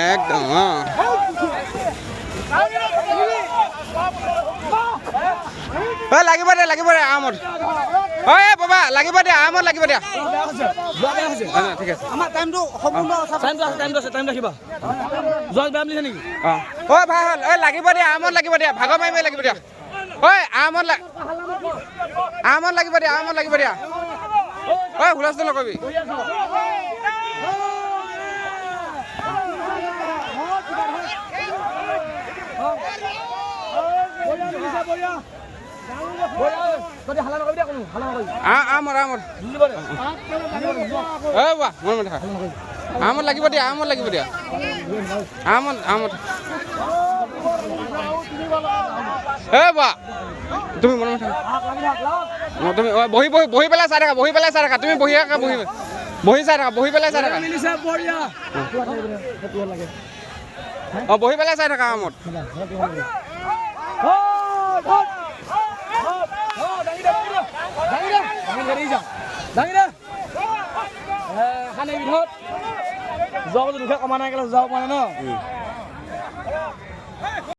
একদম লাগিব দে আমত বাবা লাগিব দিয়া আমত লাগিব দিয়া ঠিক আছে ভাই হ'ল লাগিব দিয়া আমত লাগিব দিয়া ভাগৰ মাৰিব লাগিব দিয়া আমত লাগিব দিয়া হুলস্থুল নকৰিবি আমত লাগিব দিয়া আমত বা তুমি মনে তুমি বহি পেলাই চাই থাকা তুমি বহি চাই থাকা বহি পেলাই চাই থাকা বহি পেলাই চাই থাকা আমত যোৱা দুখে কমা নাই যাওঁ মানে ন